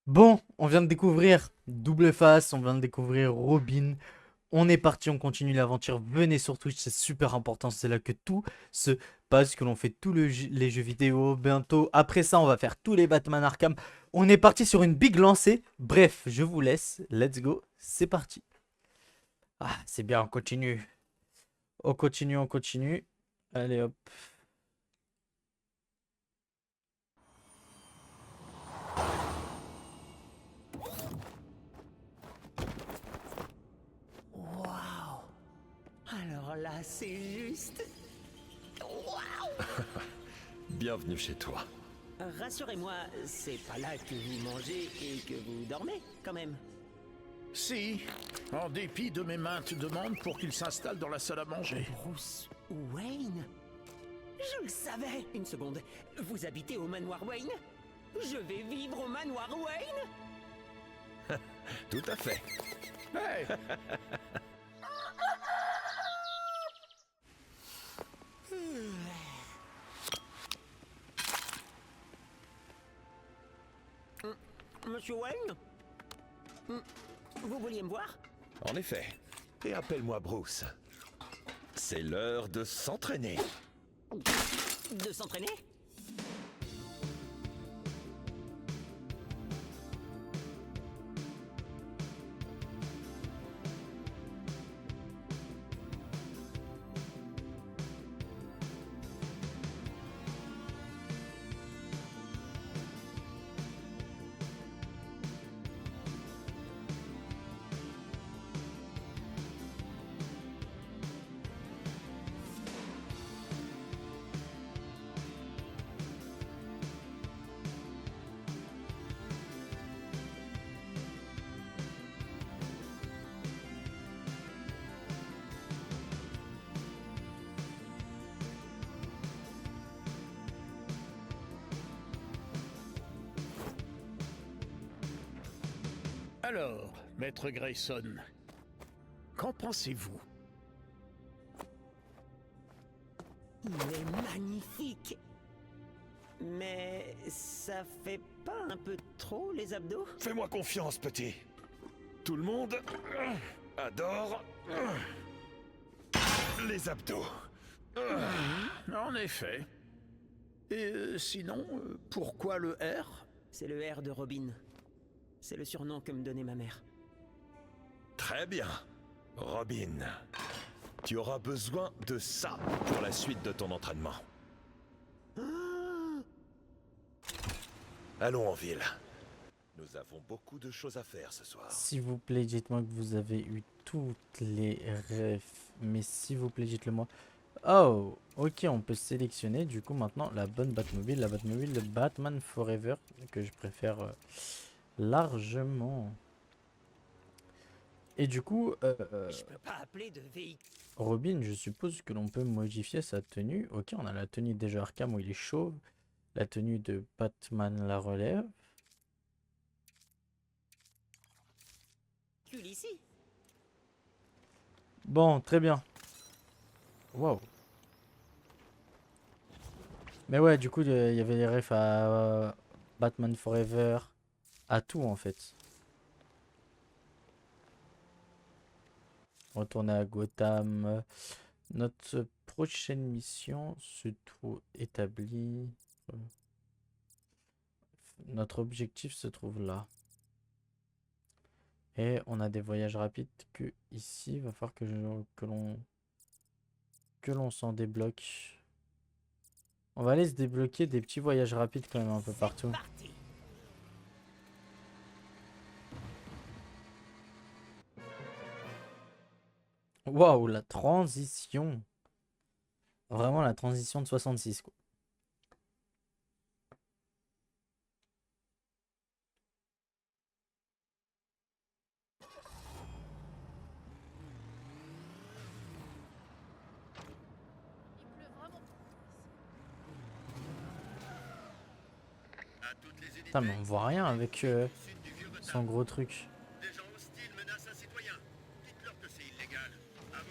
Bon, on vient de découvrir Double Face, on vient de découvrir Robin. On est parti, on continue l'aventure. Venez sur Twitch, c'est super important. C'est là que tout se passe, que l'on fait tous les jeux vidéo. Bientôt, après ça, on va faire tous les Batman Arkham. On est parti sur une big lancée. Bref, je vous laisse. Let's go, c'est parti. Ah, c'est bien, on continue. On continue, on continue. Allez hop. Waouh! Alors là, c'est juste. Waouh! Bienvenue chez toi. Rassurez-moi, c'est pas là que vous mangez et que vous dormez, quand même. Si, en dépit de mes maintes demandes pour qu'il s'installe dans la salle à manger. Bruce Wayne? Je le savais! Une seconde, vous habitez au manoir Wayne? Je vais vivre au manoir Wayne? Tout à fait. Hey, Monsieur Wayne? Vous vouliez me voir? En effet. Et appelle-moi Bruce. C'est l'heure de s'entraîner. De s'entraîner? alors, maître Grayson, qu'en pensez-vous? Il est magnifique! Mais ça fait pas un peu trop les abdos? Fais-moi confiance, petit. Tout le monde adore les abdos. En effet. Et sinon, pourquoi le R? C'est le R de Robin. C'est le surnom que me donnait ma mère. Très bien. Robin, tu auras besoin de ça pour la suite de ton entraînement. Allons en ville. Nous avons beaucoup de choses à faire ce soir. S'il vous plaît, dites-moi que vous avez eu toutes les refs. Mais s'il vous plaît, dites-le moi. Oh, ok, on peut sélectionner du coup maintenant la bonne Batmobile, la Batmobile de Batman Forever, que je préfère largement. Et du coup, Je peux pas appeler de véhicule. Robin, je suppose que l'on peut modifier sa tenue. Ok, on a la tenue déjà Arkham où il est chauve, la tenue de Batman la relève. Ici. Bon, très bien. Waouh. Mais ouais, du coup, il y avait les refs à Batman Forever, à tout en fait. Retourner à Gotham. Notre prochaine mission se trouve établie. Notre objectif se trouve là. Et on a des voyages rapides que ici, il va falloir que l'on s'en débloque. On va aller se débloquer des petits voyages rapides quand même un peu partout. Parti. Waouh, la transition. Vraiment la transition de 66 quoi. Putain, mais on voit rien avec son gros truc. Des gens hostiles menacent un citoyen. Dites-leur que c'est illégal. À vous.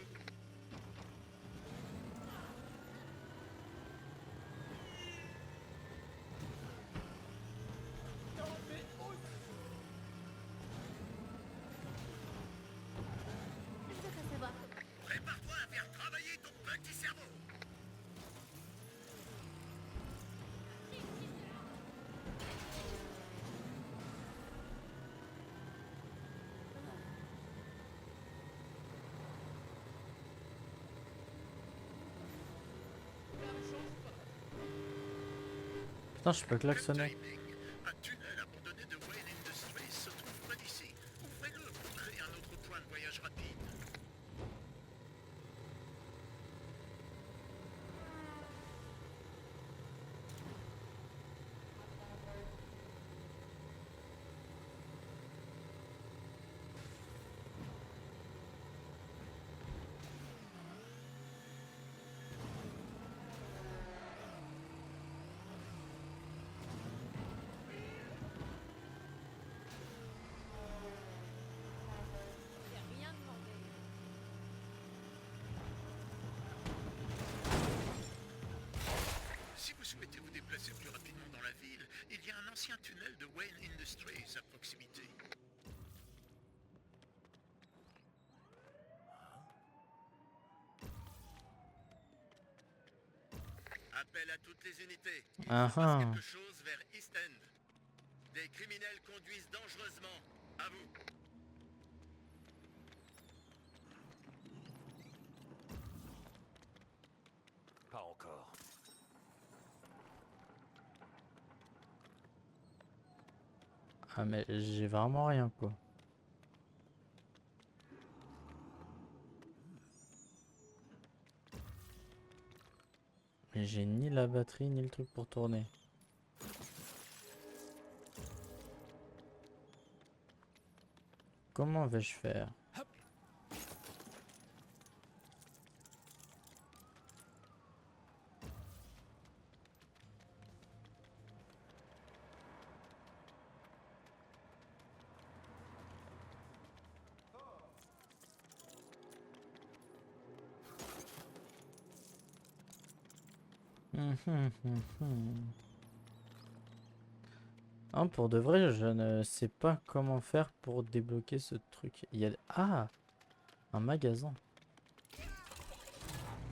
Putain, je peux klaxonner. Timing. Un tunnel abandonné de Wayne Industries se trouve près d'ici. Ouvrez-le pour créer un autre point de voyage rapide. Si vous souhaitez vous déplacer plus rapidement dans la ville, il y a un ancien tunnel de Wayne Industries à proximité. Appel à toutes les unités. Il se Ah passe ah. quelque chose vers East End. Des criminels conduisent dangereusement. À vous. Pas encore. Ah mais j'ai vraiment rien quoi. Mais j'ai ni la batterie ni le truc pour tourner. Comment vais-je faire? Ah, pour de vrai, je ne sais pas comment faire pour débloquer ce truc. Il y a... Ah! Un magasin.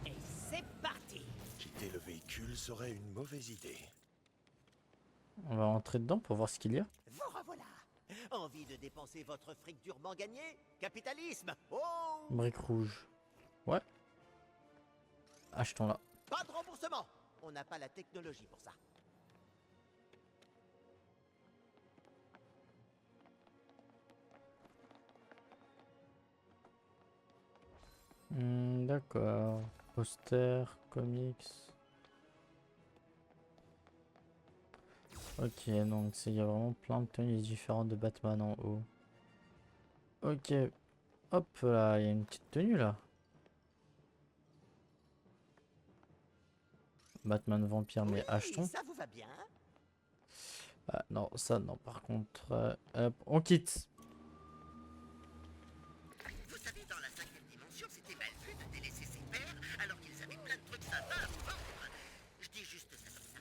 Et c'est parti. Quitter le véhicule serait une mauvaise idée. On va rentrer dedans pour voir ce qu'il y a. Vous revoilà. Envie de dépenser votre fric durement gagné? Capitalisme. Oh! Brique rouge. Ouais. Achetons-la. Pas de remboursement. On n'a pas la technologie pour ça. D'accord. Poster, comics. Ok, donc il y a vraiment plein de tenues différentes de Batman en haut. Ok. Hop là, il y a une petite tenue là. Batman vampire, mais achetons. Ça vous va bien? Ah non, ça non, par contre. Hop, on quitte. Vous savez, dans la 5e dimension, c'était mal vu de délaisser ses pères alors qu'ils avaient plein de trucs sympas à vous vendre. Je dis juste ça comme ça.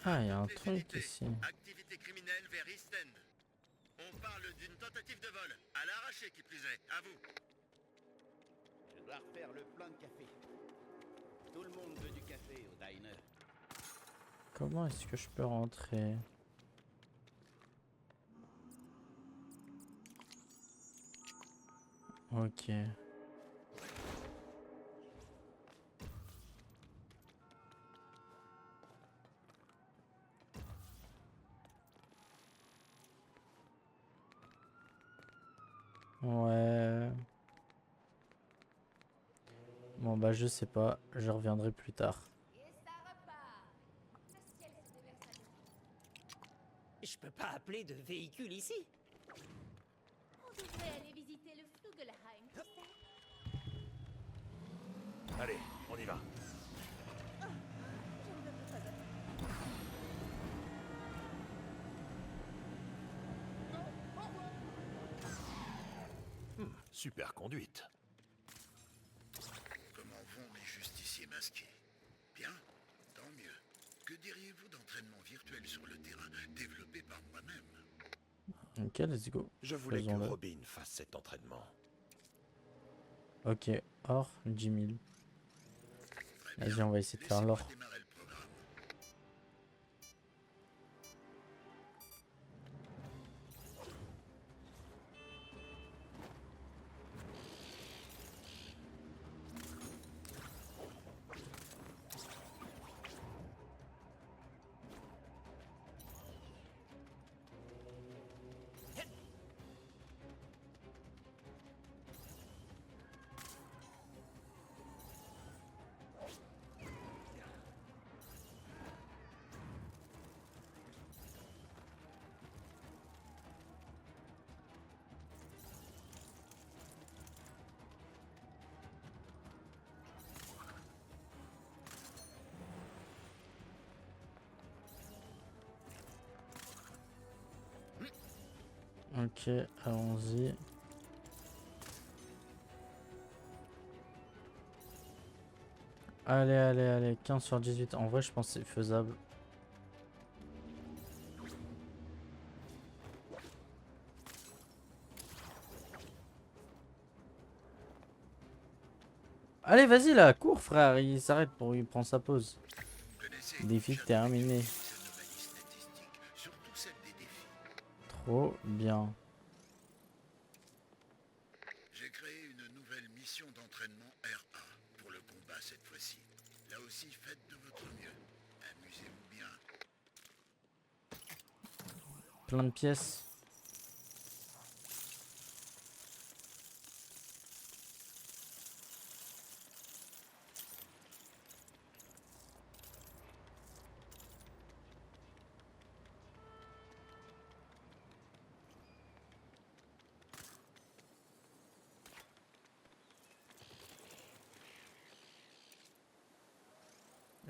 Ah, il y a un Les truc unités. ici. Activité criminelle vers East End. On parle d'une tentative de vol, à l'arraché qui plus est. À vous. Je dois refaire le plein de café. Tout le monde veut du café au diner. Comment est-ce que je peux rentrer? Ok. Ouais. Bon bah je sais pas, je reviendrai plus tard. Et ça repart. Le ciel se déverse à nouveau. Je peux pas appeler de véhicule ici. On devrait aller visiter le Flugelheim, tu sais. Allez, on y va. Super conduite. Comment vont mes justiciers masqués? Bien, tant mieux. Que diriez-vous d'entraînement virtuel sur le terrain, développé par moi-même? Ok, let's go. Je voulais que Faisons-le. Robin fasse cet entraînement. Ok, or 10 000. Très Vas-y, bien. on va essayer de faire Laissez-moi l'or. démarrer le programme. Ok, allons-y. Allez, allez, allez, 15 sur 18. En vrai, je pense que c'est faisable. Allez, vas-y là, cours frère, il s'arrête pour il prend sa pause. Connaissez, Défi j'adore terminé. étudier ces anomalies statistiques, surtout celles des défis. Trop bien. J'ai créé une nouvelle mission d'entraînement RA pour le combat cette fois-ci. Là aussi, faites de votre mieux. Amusez-vous bien. Plein de pièces.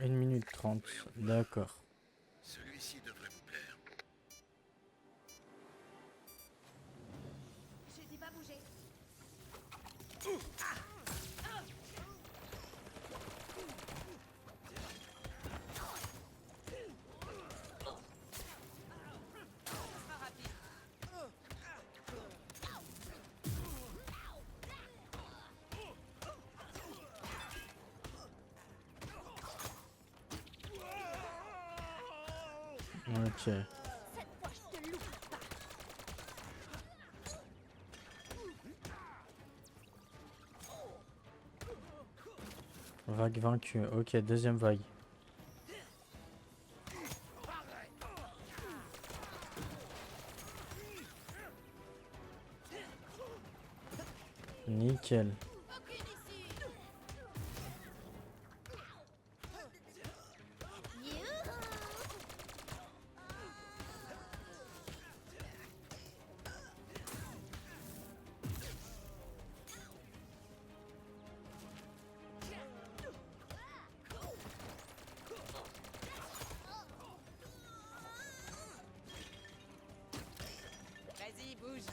Une minute 30. D'accord. Celui-ci devrait vous plaire. Je dis pas bouger. Ok. Cette fois, je te loupe pas. Vague vaincue. Ok, deuxième vague. Nickel. Aucune issue. Youhou. Vas-y, bouge.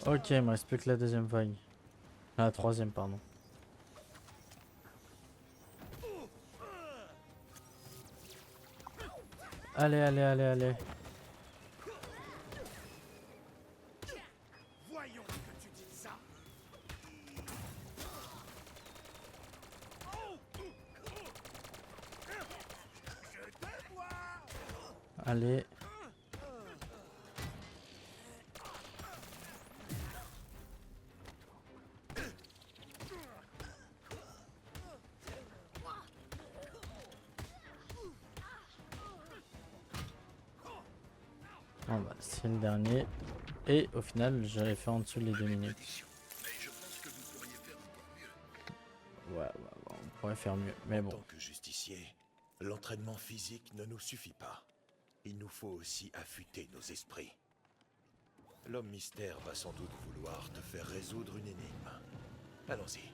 Ok, il me reste plus que la deuxième vague. Ah, la troisième, pardon. Allez, allez, allez, allez. Voyons que tu dis ça. Allez. Bon bah, c'est le dernier. Et au final, j'avais fait en dessous les 2 minutes. Tradition. Mais je pense que vous pourriez faire encore mieux. Ouais, on pourrait faire mieux. Mais En bon. tant que justicier, l'entraînement physique ne nous suffit pas. Il nous faut aussi affûter nos esprits. L'homme mystère va sans doute vouloir te faire résoudre une énigme. Allons-y.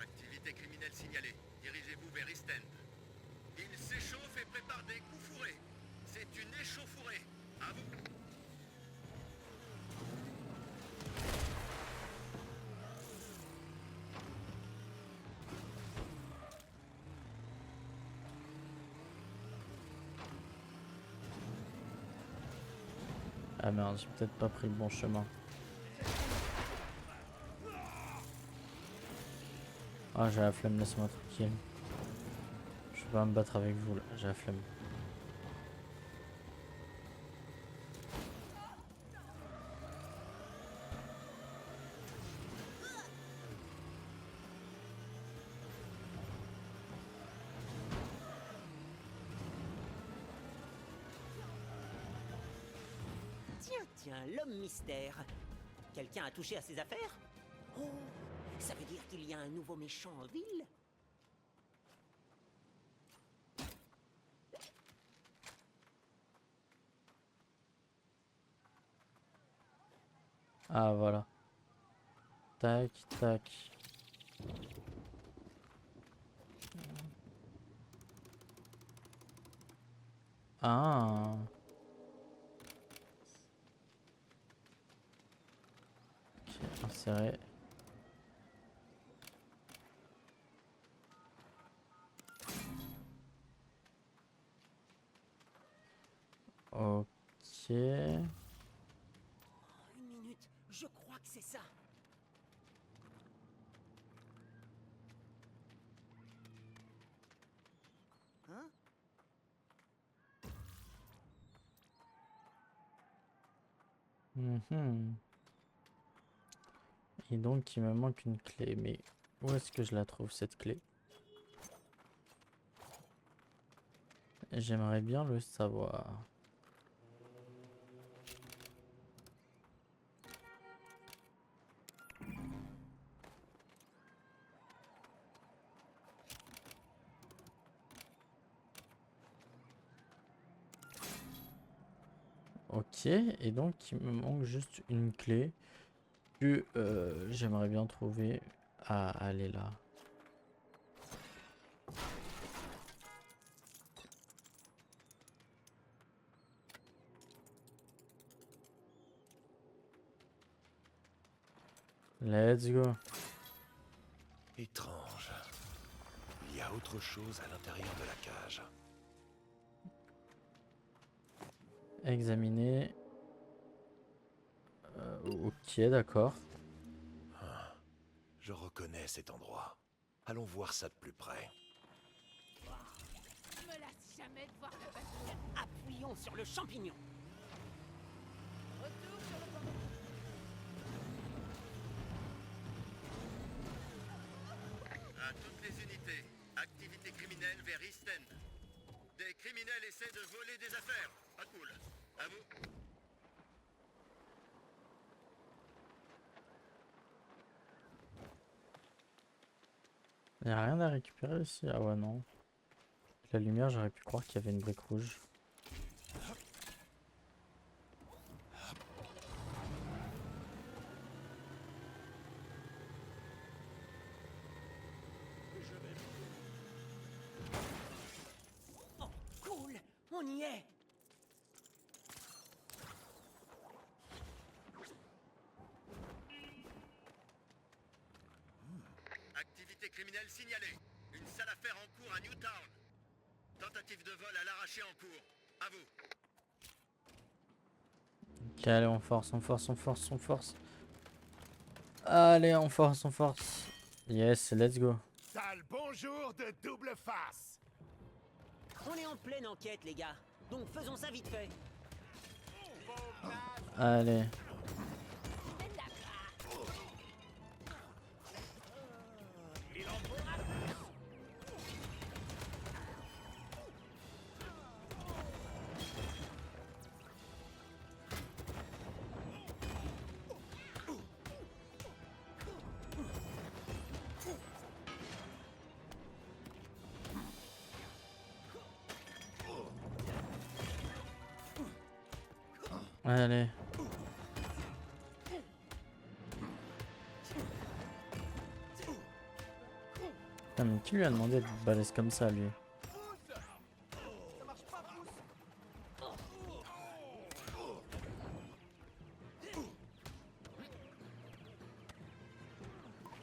Activité criminelle signalée. Dirigez-vous vers East End. Il s'échauffe et prépare des coups fourrés. C'est une échauffourée. À vous. Ah merde, j'ai peut-être pas pris le bon chemin. Ah, j'ai la flemme, laisse-moi tranquille. Je vais pas me battre avec vous là, j'ai la flemme. Tiens, l'homme mystère. Quelqu'un a touché à ses affaires? Oh, ça veut dire qu'il y a un nouveau méchant en ville? Ah voilà. Tac, tac. Ah. Ok, insérer. Ok. Une minute, je crois que c'est ça. Hein? Mhm. Et donc il me manque une clé, mais où est-ce que je la trouve cette clé? J'aimerais bien le savoir. Ok, et donc il me manque juste une clé que j'aimerais bien trouver. Ah, elle est là. Let's go. Étrange. Il y a autre chose à l'intérieur de la cage. Examiner. Ok, d'accord. Ah, je reconnais cet endroit. Allons voir ça de plus près. Me lasse jamais de voir le bâtiment. Appuyons sur le champignon. Retour sur le banc. À toutes les unités, activité criminelle vers East End. Des criminels essaient de voler des affaires. Pas cool. À vous. Il n'y a rien à récupérer ici. Ah ouais, non. La lumière, j'aurais pu croire qu'il y avait une brique rouge. Oh, cool, on y est. Activité criminelle signalée. Une sale affaire en cours à Newtown. Tentative de vol à l'arraché en cours. À vous. Ok, allez, on force, on force, on force, on force. Allez, on force, on force. Yes, let's go. Sale bonjour de double face. On est en pleine enquête, les gars. Donc faisons ça vite fait. Allez. Allez. Putain, mais qui lui a demandé d'être balèze comme ça, lui?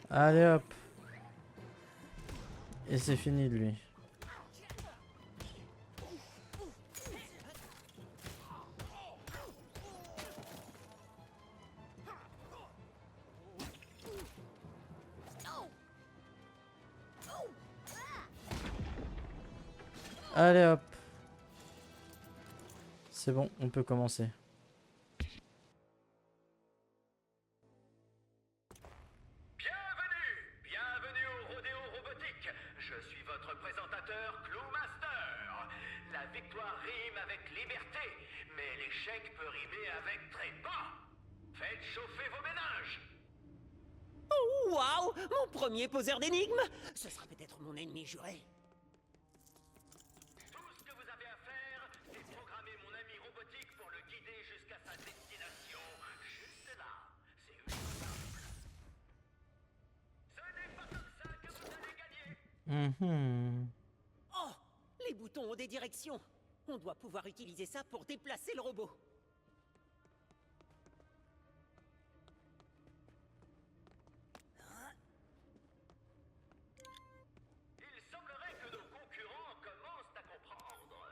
Allez hop. Et c'est fini de lui. Allez hop. C'est bon, on peut commencer. Bienvenue au Rodéo Robotique. Je suis votre présentateur, Clowmaster. La victoire rime avec liberté, mais l'échec peut rimer avec trépas. Faites chauffer vos ménages. Oh, waouh, mon premier poseur d'énigmes. Ce sera peut-être mon ennemi juré. Tout ce que vous avez à faire, c'est programmer mon ami robotique pour le guider jusqu'à sa destination. Juste là. C'est ultra simple. Ce n'est pas comme ça que vous allez gagner. Mhm. Oh, les boutons ont des directions. On doit pouvoir utiliser ça pour déplacer le robot. Il semblerait que nos concurrents commencent à comprendre.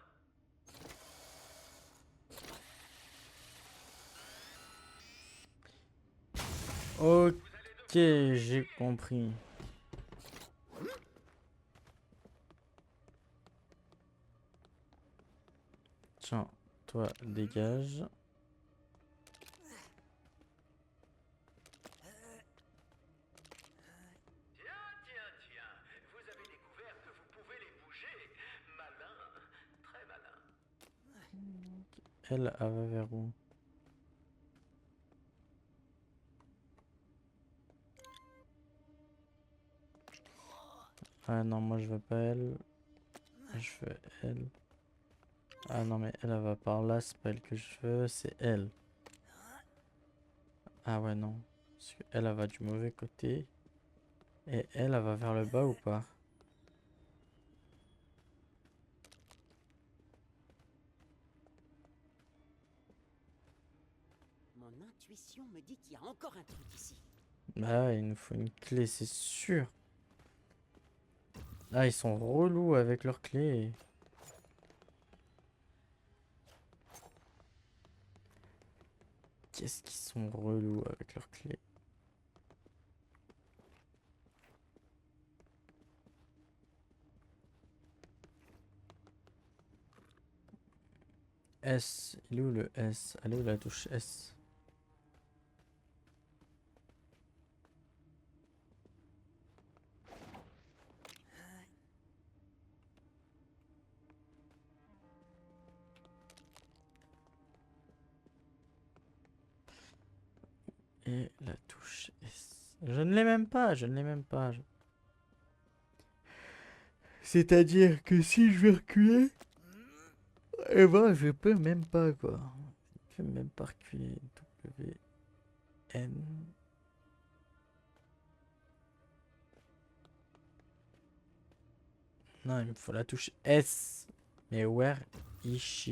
Ok, j'ai compris. Tiens, toi, dégage. Tiens, vous avez découvert que vous pouvez les bouger. Malin, très malin. Elle va vers où? Ah non, moi je veux pas elle. Je veux elle. Ah non, mais elle va par là, c'est pas elle que je veux, c'est elle. Ah ouais, non. Parce que elle va du mauvais côté. Et elle va vers le bas ou pas? Mon intuition me dit qu'il y a encore un truc ici. Bah ouais, il nous faut une clé, c'est sûr. Ah, ils sont relous avec leur clé. Qu'est-ce qu'ils sont relous avec leur clé? S, il est où le S? Elle est où la touche S? Et la touche S. Je ne l'ai même pas, je ne l'ai même pas. C'est-à-dire que si je vais reculer, eh ben je peux même pas quoi. Je peux même pas reculer. W, N. Non, il me faut la touche S. Mais where is she?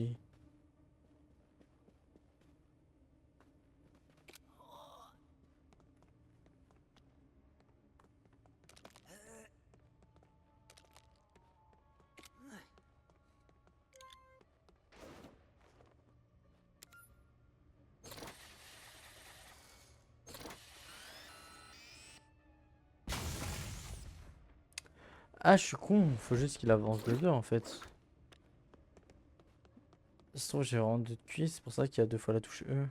Ah, je suis con, faut juste qu'il avance de deux en fait. Ça se trouve, j'ai vraiment deux de cuisse, c'est pour ça qu'il y a deux fois la touche E.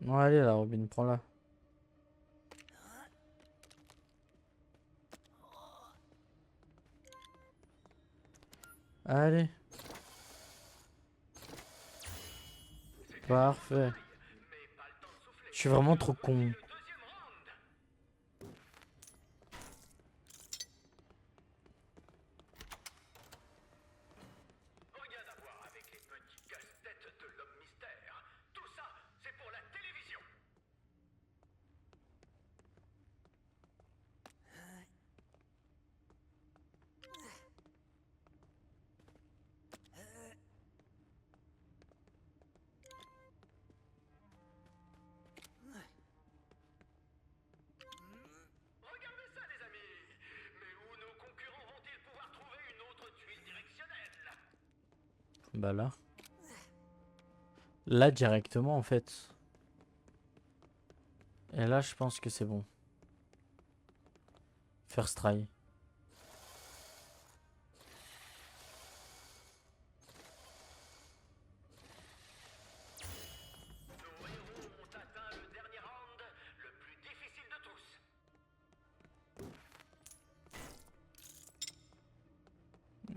Bon, allez, la Robin, prends-la. Allez. Parfait. Je suis vraiment trop con. Rien à voir avec les petits casse-têtes de l'homme mystère. Tout ça, c'est pour la télévision. Regardez ça, les amis. Mais où nos concurrents vont-ils pouvoir trouver une autre tuile directionnelle? Bah là. Là directement en fait. Et là je pense que c'est bon. First try. Nos héros ont atteint le dernier round, le plus difficile de tous.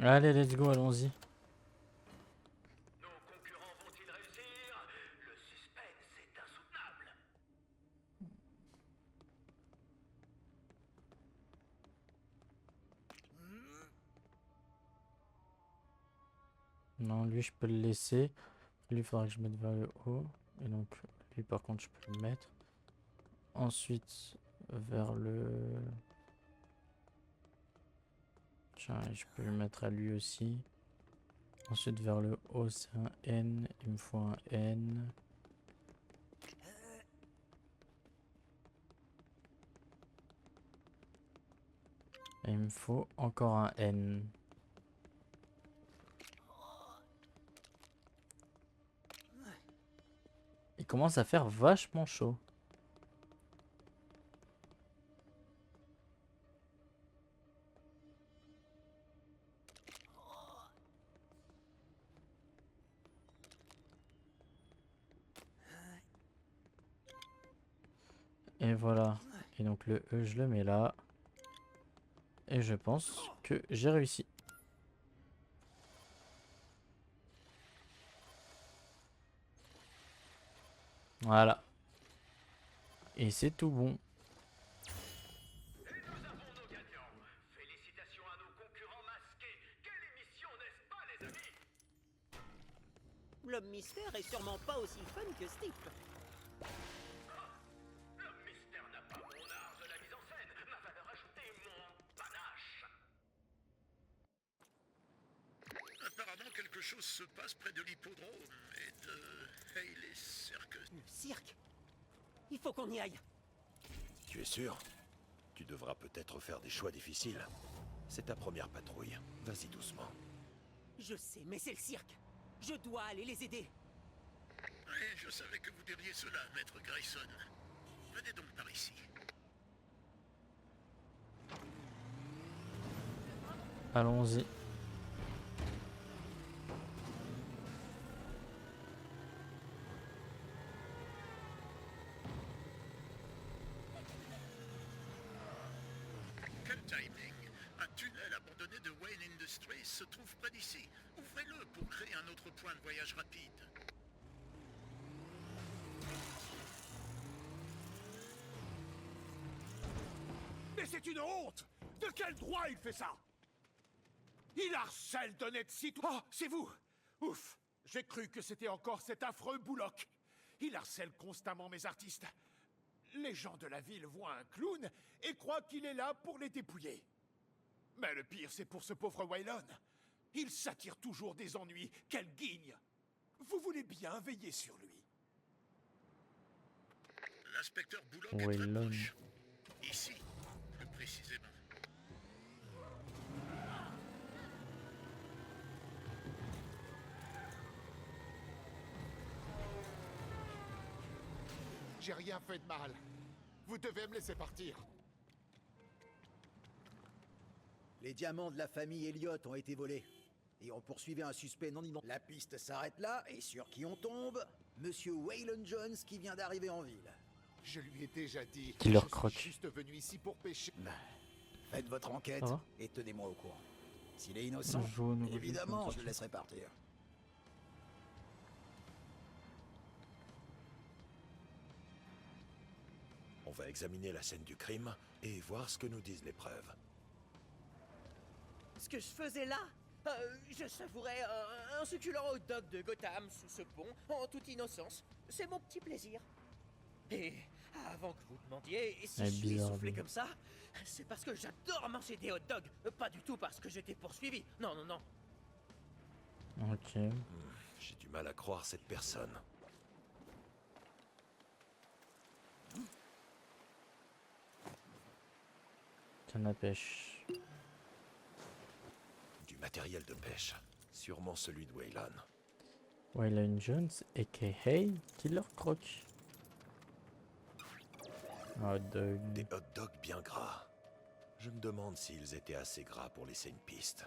Allez, let's go, allons-y. Nos concurrents vont-ils réussir? Le suspense est insoutenable. Non, lui, je peux le laisser. Lui, il faudra que je mette vers le haut. Et donc, lui, par contre, je peux le mettre. Ensuite, vers le... Tiens, je peux le mettre à lui aussi. Ensuite, vers le haut, c'est un N. Il me faut un N. Et il me faut encore un N. Il commence à faire vachement chaud. Et voilà. Et donc le E, je le mets là. Et je pense que j'ai réussi. Voilà. Et c'est tout bon. Et nous avons nos gagnants. Félicitations à nos concurrents masqués. Quelle émission, n'est-ce pas, les amis? L'homme mystère est sûrement pas aussi fun que Steve. L'homme mystère n'a pas mon art de la mise en scène, ma valeur ajoutée, mon panache. Apparemment, quelque chose se passe près de l'hippodrome et de Hayley Circus. Le cirque. Il faut qu'on y aille. Tu es sûr? Tu devras peut-être faire des choix difficiles. C'est ta première patrouille. Vas-y doucement. Je sais, mais c'est le cirque. Je dois aller les aider. Oui, je savais que vous diriez cela, maître Grayson. Venez donc par ici. Allons-y. Quel timing! Un tunnel abandonné de Wayne Industries se trouve près d'ici. Ouvrez-le pour créer un autre point de voyage rapide. Mais c'est une honte! De quel droit il fait ça? Il harcèle d'honnêtes citoyens. Oh, c'est vous! Ouf! J'ai cru que c'était encore cet affreux Bullock. Il harcèle constamment mes artistes. Les gens de la ville voient un clown et croient qu'il est là pour les dépouiller. Mais le pire, c'est pour ce pauvre Waylon. Il s'attire toujours des ennuis. Quel guigne! Vous voulez bien veiller sur lui. L'inspecteur Bullock est très Waylon. proche. Ici, plus précisément. J'ai rien fait de mal. Vous devez me laisser partir. Les diamants de la famille Elliott ont été volés. Et on poursuivait un suspect non identifié. La piste s'arrête là, et sur qui on tombe? Monsieur Waylon Jones qui vient d'arriver en ville. Je lui ai déjà dit. Qu'il leur je suis croque. juste venu ici pour pêcher. Faites votre enquête Ça va et tenez-moi au courant. S'il est innocent, Joue au nouveau jeu, évidemment, comme je ça. le laisserai partir. On va examiner la scène du crime et voir ce que nous disent les preuves. Ce que je faisais là, je savourais un succulent hot dog de Gotham sous ce pont, en toute innocence. C'est mon petit plaisir. Et avant que vous demandiez si Elle est je suis bizarre, essoufflé lui. comme ça, c'est parce que j'adore manger des hot dogs. Pas du tout parce que j'étais poursuivi. Non, non, non. Ok. J'ai du mal à croire cette personne. Canne à pêche. Du matériel de pêche. Sûrement celui de Waylon. Waylon Jones, a.k.a. Killer Croc. Oh, Des hot dogs bien gras. Je me demande s'ils étaient assez gras pour laisser une piste.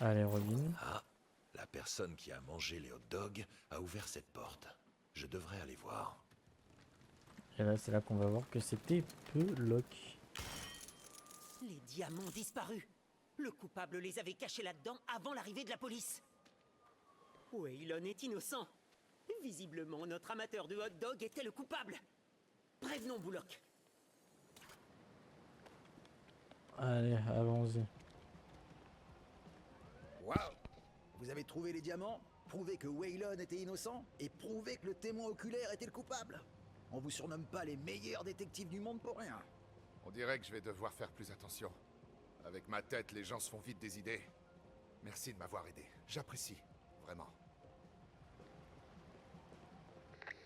Allez, Robin. Ah, la personne qui a mangé les hot dogs a ouvert cette porte. Je devrais aller voir. Et là, c'est là qu'on va voir que c'était Bullock. Les diamants disparus. Le coupable les avait cachés là-dedans avant l'arrivée de la police. Waylon est innocent. Visiblement, notre amateur de hot dog était le coupable. Prévenons Bullock. Allez, allons-y. Waouh! Vous avez trouvé les diamants, prouvé que Waylon était innocent, et prouvé que le témoin oculaire était le coupable. On vous surnomme pas les meilleurs détectives du monde pour rien. On dirait que je vais devoir faire plus attention. Avec ma tête, les gens se font vite des idées. Merci de m'avoir aidé. J'apprécie, vraiment.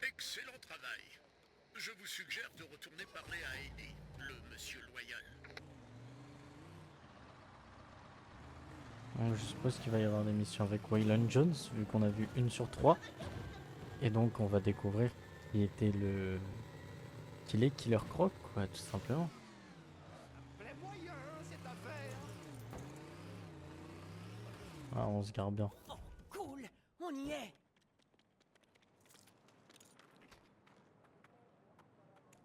Excellent travail. Je vous suggère de retourner parler à Eddie, le monsieur loyal. Donc, je suppose qu'il va y avoir des missions avec Waylon Jones, vu qu'on a vu 1 sur 3. Et donc on va découvrir qui était le... qu'il est Killer Croc, quoi, tout simplement. Ah, on se garde bien. Oh, cool, on y est.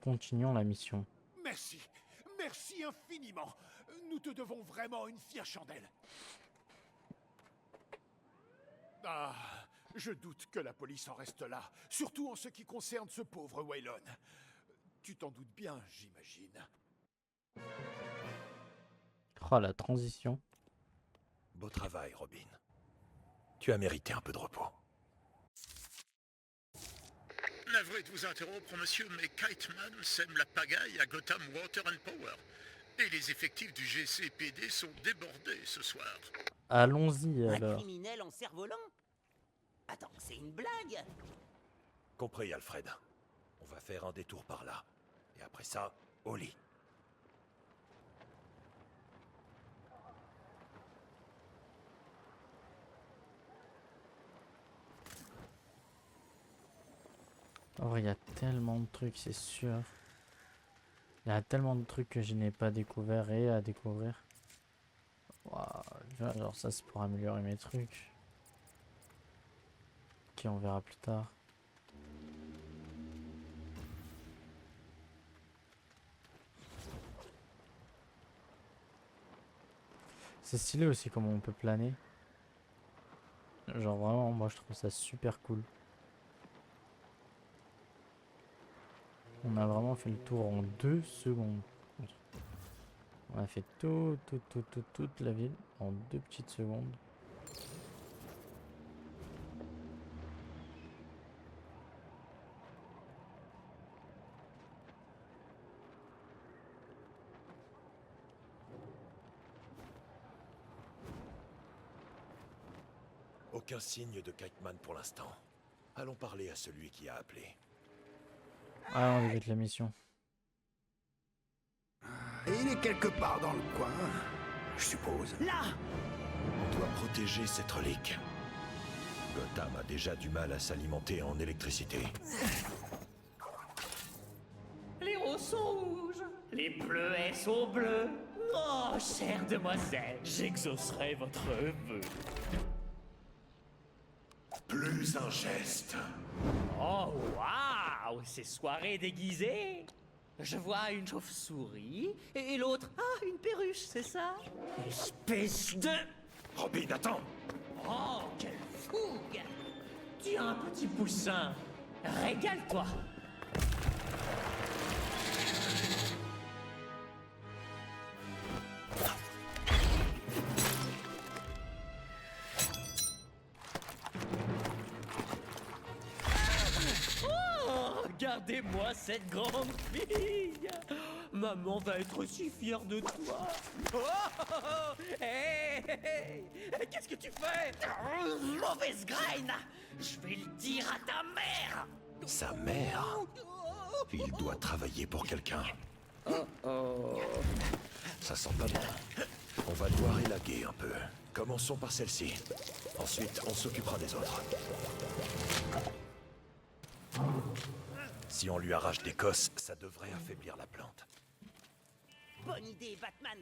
Continuons la mission. Merci. Merci infiniment. Nous te devons vraiment une fière chandelle. Ah, je doute que la police en reste là, surtout en ce qui concerne ce pauvre Waylon. Tu t'en doutes bien, j'imagine. Oh, la transition. Beau travail, Robin. Tu as mérité un peu de repos. Navré de vous interrompre, monsieur, mais Kiteman sème la pagaille à Gotham Water and Power. Et les effectifs du GCPD sont débordés ce soir. Allons-y Un alors. criminel en cerf-volant? Attends, c'est une blague? Compris, Alfred. On va faire un détour par là. Et après ça, au lit. Oh, il y a tellement de trucs, c'est sûr. Il y a tellement de trucs que je n'ai pas découvert et à découvrir. Waouh, genre ça c'est pour améliorer mes trucs. Ok, on verra plus tard. C'est stylé aussi comment on peut planer. Genre vraiment, moi je trouve ça super cool. On a vraiment fait le tour en 2 secondes. On a fait toute la ville en 2 petites secondes. Aucun signe de Kiteman pour l'instant. Allons parler à celui qui a appelé. Ah, on évite la mission. Et il est quelque part dans le coin, je suppose. Là! On doit protéger cette relique. Gotham a déjà du mal à s'alimenter en électricité. Les roses sont rouges, les bleuets sont bleus. Oh, chère demoiselle, j'exaucerai votre vœu. Plus un geste. Oh, waouh, ces soirées déguisées. Je vois une chauve-souris et l'autre, ah, une perruche, c'est ça? Espèce de... Robin, attends! Oh, quelle fougue! Tiens, un petit poussin, régale-toi! Oh, regardez-moi cette grande fille! Maman va être si fière de toi! Oh, oh, oh, hey, hey, hey, qu'est-ce que tu fais? Mauvaise graine! Je vais le dire à ta mère! Sa mère? Il doit travailler pour quelqu'un. Ça sent pas bon. On va devoir élaguer un peu. Commençons par celle-ci. Ensuite, on s'occupera des autres. Si on lui arrache des cosses, ça devrait affaiblir la plante. Bonne idée, Batman.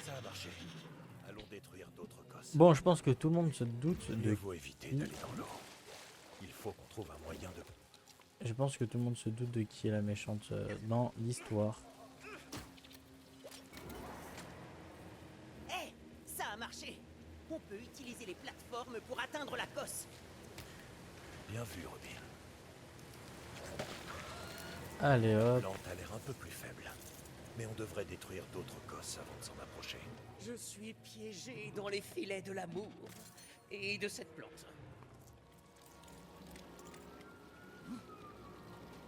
Ça a marché. Allons détruire d'autres cosses. Bon, je pense que tout le monde se doute Mieux de... vaut éviter d'aller dans l'eau. Il faut qu'on trouve un moyen de... Je pense que tout le monde se doute de qui est la méchante dans l'histoire. Hé, ça a marché. On peut utiliser les plateformes pour atteindre la cosse. Bien vu, Robin. Allez La hop. plante a l'air un peu plus faible. Mais on devrait détruire d'autres cosses avant de s'en approcher. Je suis piégé dans les filets de l'amour et de cette plante.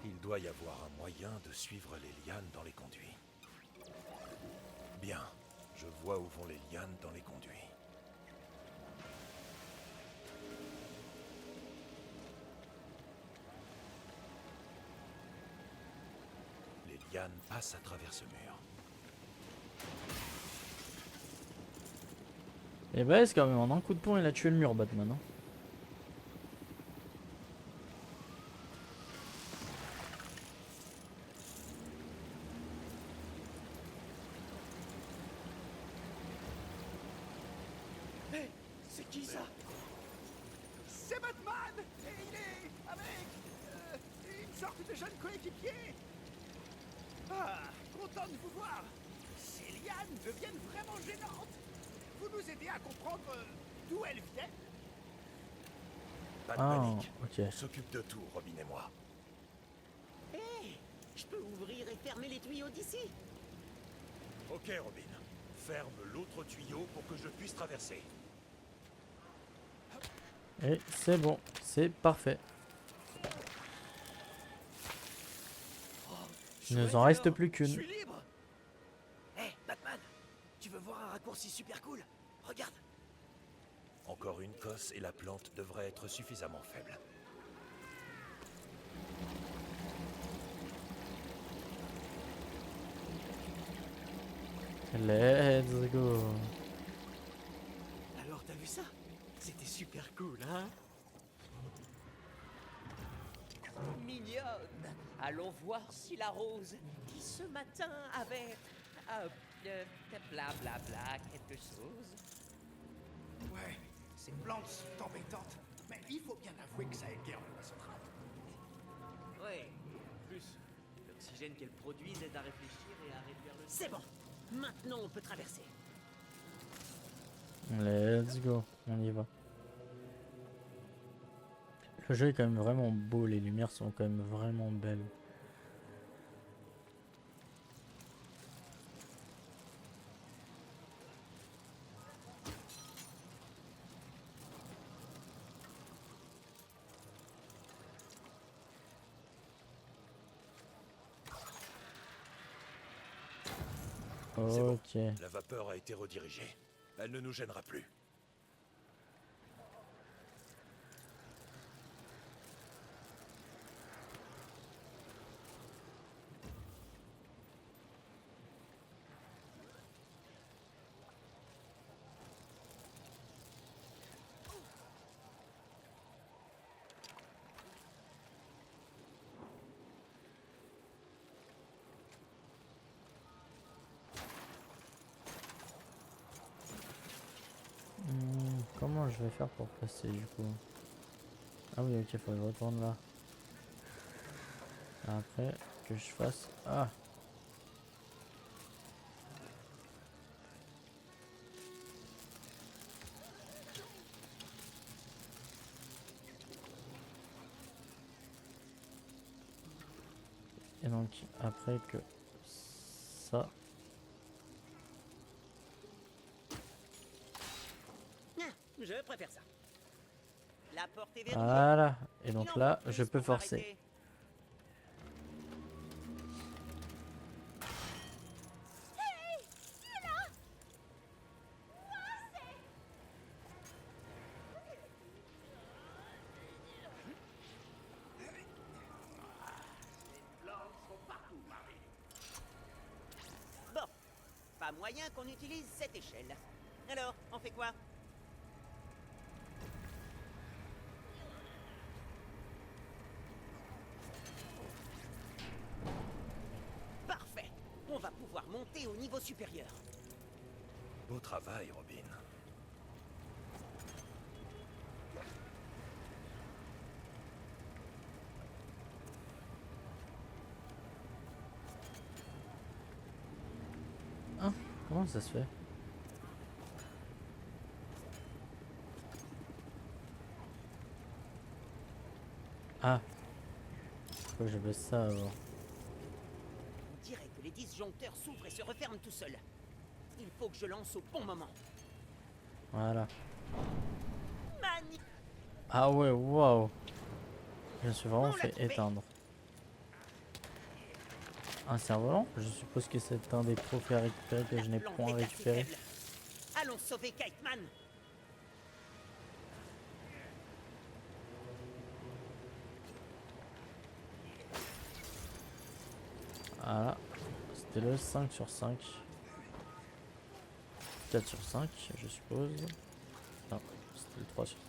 Il doit y avoir un moyen de suivre les lianes dans les conduits. Bien, je vois où vont les lianes dans les conduits. Les lianes passent à travers ce mur. Et bah c'est quand même en un coup de poing il a tué le mur Batman. Hein. C'est qui ça? C'est Batman. Et il est avec une sorte de jeune coéquipier. Ah, content de vous voir. Ces lianes deviennent vraiment gênantes. Vous nous aidez à comprendre d'où elles viennent? Pas de Ah, panique. ok. On s'occupe de tout, Robin et moi. Hé, je peux ouvrir et fermer les tuyaux d'ici. Ok, Robin. Ferme l'autre tuyau pour que je puisse traverser. Et c'est bon, c'est parfait. Il nous en reste plus Je qu'une. suis libre. Hé, Batman, tu veux voir un raccourci super cool? Regarde. Encore une cosse et la plante devrait être suffisamment faible. Let's go. Alors t'as vu ça? C'était super cool, hein? Mignonne. Allons voir si la rose, qui ce matin avait... blablabla, quelque chose. Ouais, ces plantes sont embêtantes. Mais il faut bien avouer que ça aide bien à son travail. Ouais. Plus, l'oxygène qu'elle produit aide à réfléchir et à réduire le... C'est bon. Maintenant on peut traverser. Let's go, on y va. Le jeu est quand même vraiment beau, les lumières sont quand même vraiment belles. C'est bon. Ok. La vapeur a été redirigée. Elle ne nous gênera plus. Comment je vais faire pour passer du coup? Ah oui, ok, faut que je retourne là. Après que je fasse... Ah! Et donc après que ça... Je préfère ça. La porte est verrouillée. Voilà. Et Il donc en là, faut plus je peux pour forcer. m'arrêter. Bon, pas moyen qu'on utilise cette échelle. Alors, on fait quoi? Parfait. On va pouvoir monter au niveau supérieur. Beau travail, Robin. Comment ça se fait? Ah. Faut que je baisse ça avant. On dirait que les disjoncteurs s'ouvrent et se referment tout seuls. Il faut que je lance au bon moment. Voilà. Mani. Ah ouais, waouh. Je me suis vraiment fait éteindre. Un cerf-volant? Je suppose que c'est un des trophées à récupérer que je n'ai point récupéré. Allons sauver Kite Man. Voilà. C'était le 5 sur 5. 4 sur 5, je suppose. Non, c'était le 3 sur 5.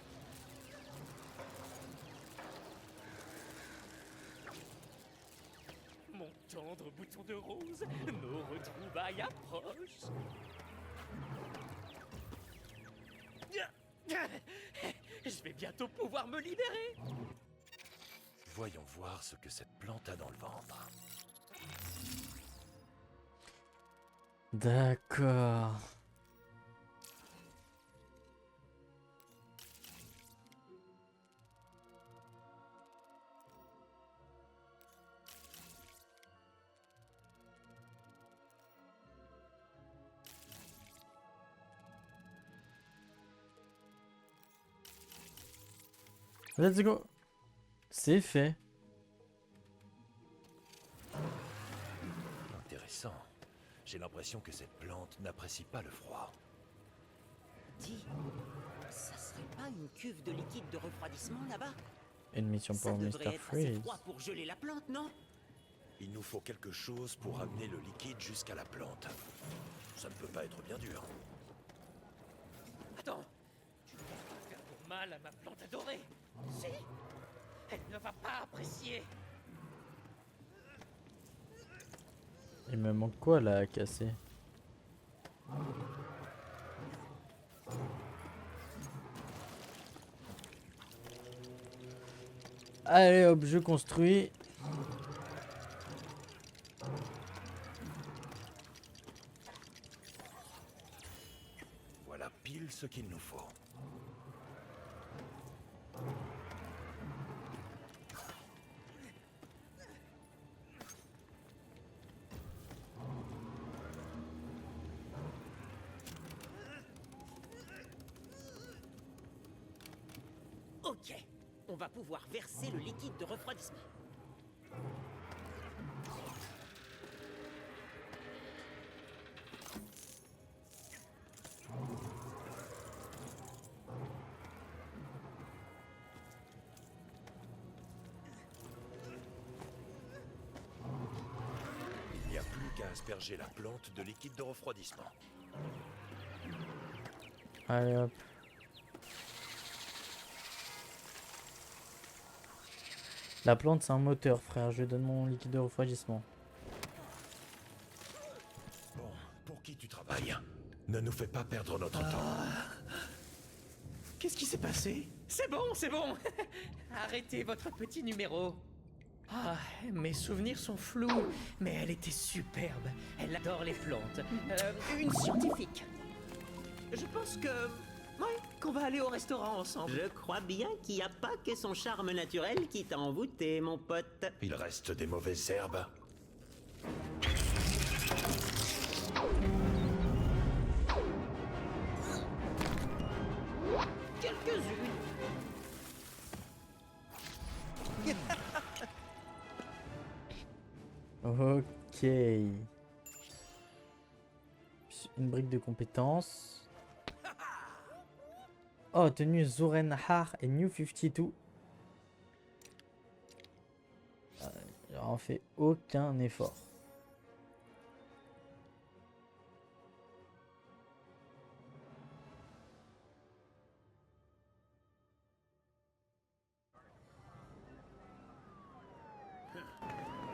Mon tendre bouton de rose, nos retrouvailles approchent. Je vais bientôt pouvoir me libérer. Voyons voir ce que cette plante a dans le ventre. D'accord. Let's go. C'est fait. Intéressant. J'ai l'impression que cette plante n'apprécie pas le froid. Dis, ça serait pas une cuve de liquide de refroidissement là-bas? Une mission Ça pour devrait Mr. être assez Freeze. froid pour geler la plante, non? Il nous faut quelque chose pour amener le liquide jusqu'à la plante. Ça ne peut pas être bien dur. Attends, tu ne vas pas faire pour mal à ma plante adorée. Si, elle ne va pas apprécier. Il me manque quoi là à casser? Allez hop, je construis. Voilà pile ce qu'il nous faut. Ok, on va pouvoir verser le liquide de refroidissement. Il n'y a plus qu'à asperger la plante de liquide de refroidissement. Allez hop. La plante c'est un moteur frère, je donne mon liquide de refroidissement. Bon, pour qui tu travailles? Ne nous fais pas perdre notre temps. Qu'est-ce qui s'est passé? C'est bon, c'est bon. Arrêtez votre petit numéro. Ah, mes souvenirs sont flous, mais elle était superbe. Elle adore les plantes. Une scientifique. Je pense que... ouais, qu'on va aller au restaurant ensemble. Je crois bien qu'il n'y a pas que son charme naturel qui t'a envoûté, mon pote. Il reste des mauvaises herbes. Quelques-unes. Ok. Une brique de compétences. Oh, tenue Zoren Har et New 52. On fait aucun effort.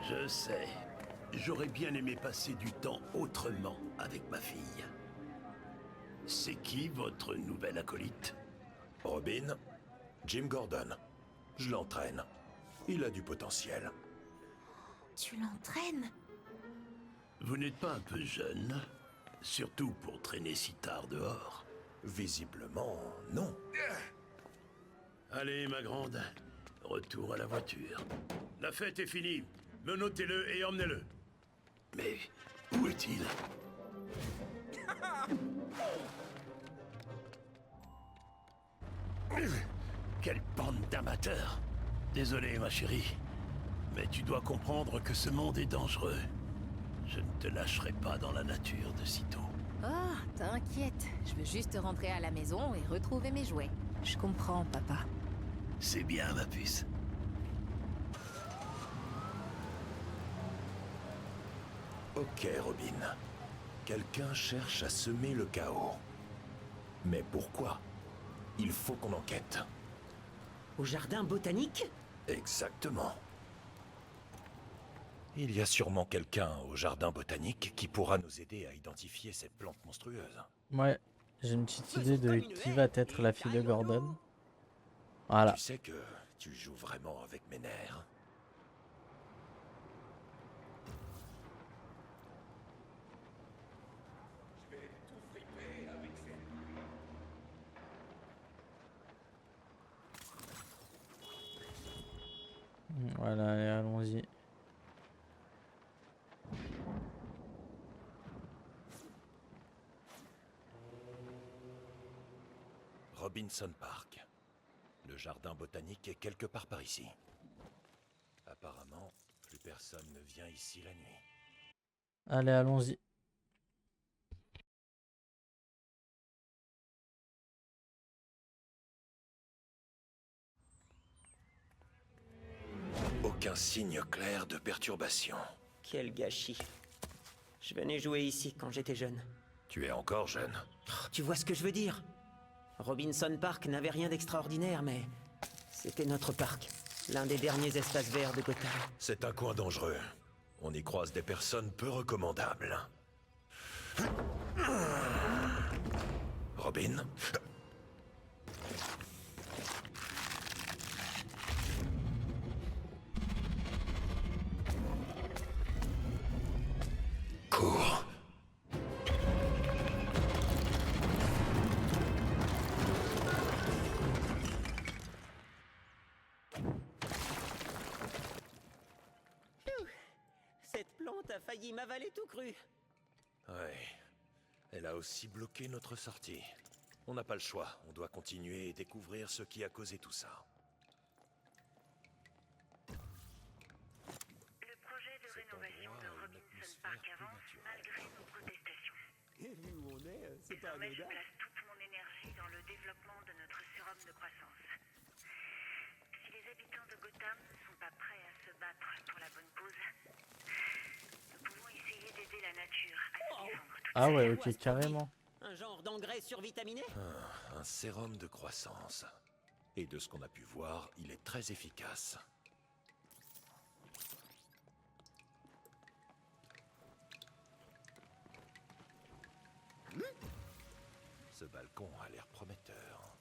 Je sais. J'aurais bien aimé passer du temps autrement avec ma fille. C'est qui votre nouvel acolyte? Robin, Jim Gordon. Je l'entraîne. Il a du potentiel. Tu l'entraînes? Vous n'êtes pas un peu jeune? Surtout pour traîner si tard dehors. Visiblement, non. Allez, ma grande, retour à la voiture. La fête est finie. Menottez-le et emmenez-le. Mais où est-il? Quelle bande d'amateurs! Désolé, ma chérie, mais tu dois comprendre que ce monde est dangereux. Je ne te lâcherai pas dans la nature de sitôt. Oh, t'inquiète. Je veux juste rentrer à la maison et retrouver mes jouets. Je comprends, papa. C'est bien, ma puce. Ok, Robin. Quelqu'un cherche à semer le chaos. Mais pourquoi? Il faut qu'on enquête. Au jardin botanique? Exactement. Il y a sûrement quelqu'un au jardin botanique qui pourra nous aider à identifier cette plante monstrueuse. Ouais, j'ai une petite idée de qui va être la fille de Gordon. Voilà. Tu sais que tu joues vraiment avec mes nerfs. Voilà, allez, allons-y. Robinson Park. Le jardin botanique est quelque part par ici. Apparemment, plus personne ne vient ici la nuit. Allez, allons-y. Aucun signe clair de perturbation. Quel gâchis. Je venais jouer ici quand j'étais jeune. Tu es encore jeune. Oh, tu vois ce que je veux dire? Robinson Park n'avait rien d'extraordinaire, mais c'était notre parc. L'un des derniers espaces verts de Gotham. C'est un coin dangereux. On y croise des personnes peu recommandables. Robin? Cours. Cette plante a failli m'avaler tout cru. Ouais. Elle a aussi bloqué notre sortie. On n'a pas le choix. On doit continuer et découvrir ce qui a causé tout ça. Le projet de rénovation de Robinson Park avance malgré nos protestations. Et vu où on est, c'est pas Désormais, je anodin. place toute mon énergie dans le développement de notre sérum de croissance. Si les habitants de Gotham ne sont pas prêts à se battre pour la bonne cause, nous pouvons essayer d'aider la nature à se défendre toute Ah ouais, seule. ok, carrément. Un genre d'engrais survitaminé? Un sérum de croissance. Et de ce qu'on a pu voir, il est très efficace. Ce balcon a l'air prometteur.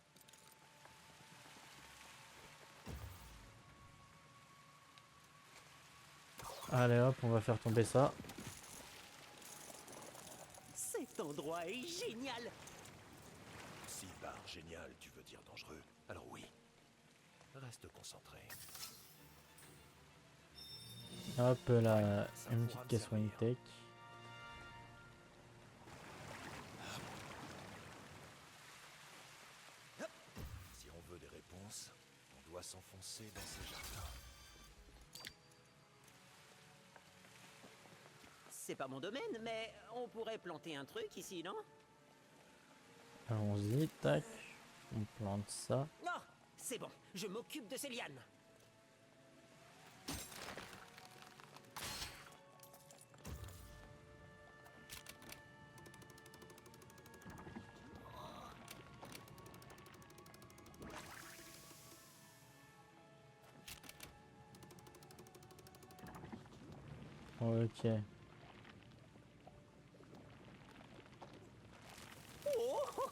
Allez hop, on va faire tomber ça. Cet endroit est génial! Si bar génial, tu veux dire dangereux, alors oui. Reste concentré. Hop là, une petite caisse Wine Tech. Si on veut des réponses, on doit s'enfoncer dans ces jardins. C'est pas mon domaine, mais on pourrait planter un truc ici, non? Allons-y, tac. On plante ça. Non! C'est bon, je m'occupe de ces lianes. Ok. Oh!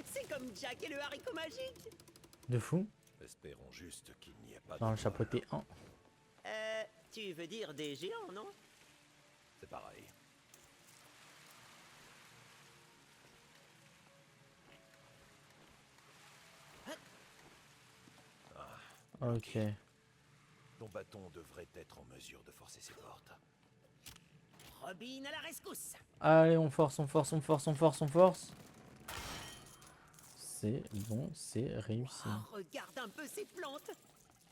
C'est comme Jack et le haricot magique! De fou. Espérons juste qu'il n'y ait pas Dans de le chapeauté 1. Tu veux dire des géants, non? C'est pareil. Ok. Ton bâton devrait être en mesure de forcer ces portes. Robin à la rescousse. Allez, on force, on force, on force, on force, on force. C'est bon, c'est réussi. Oh, regarde un peu ces plantes.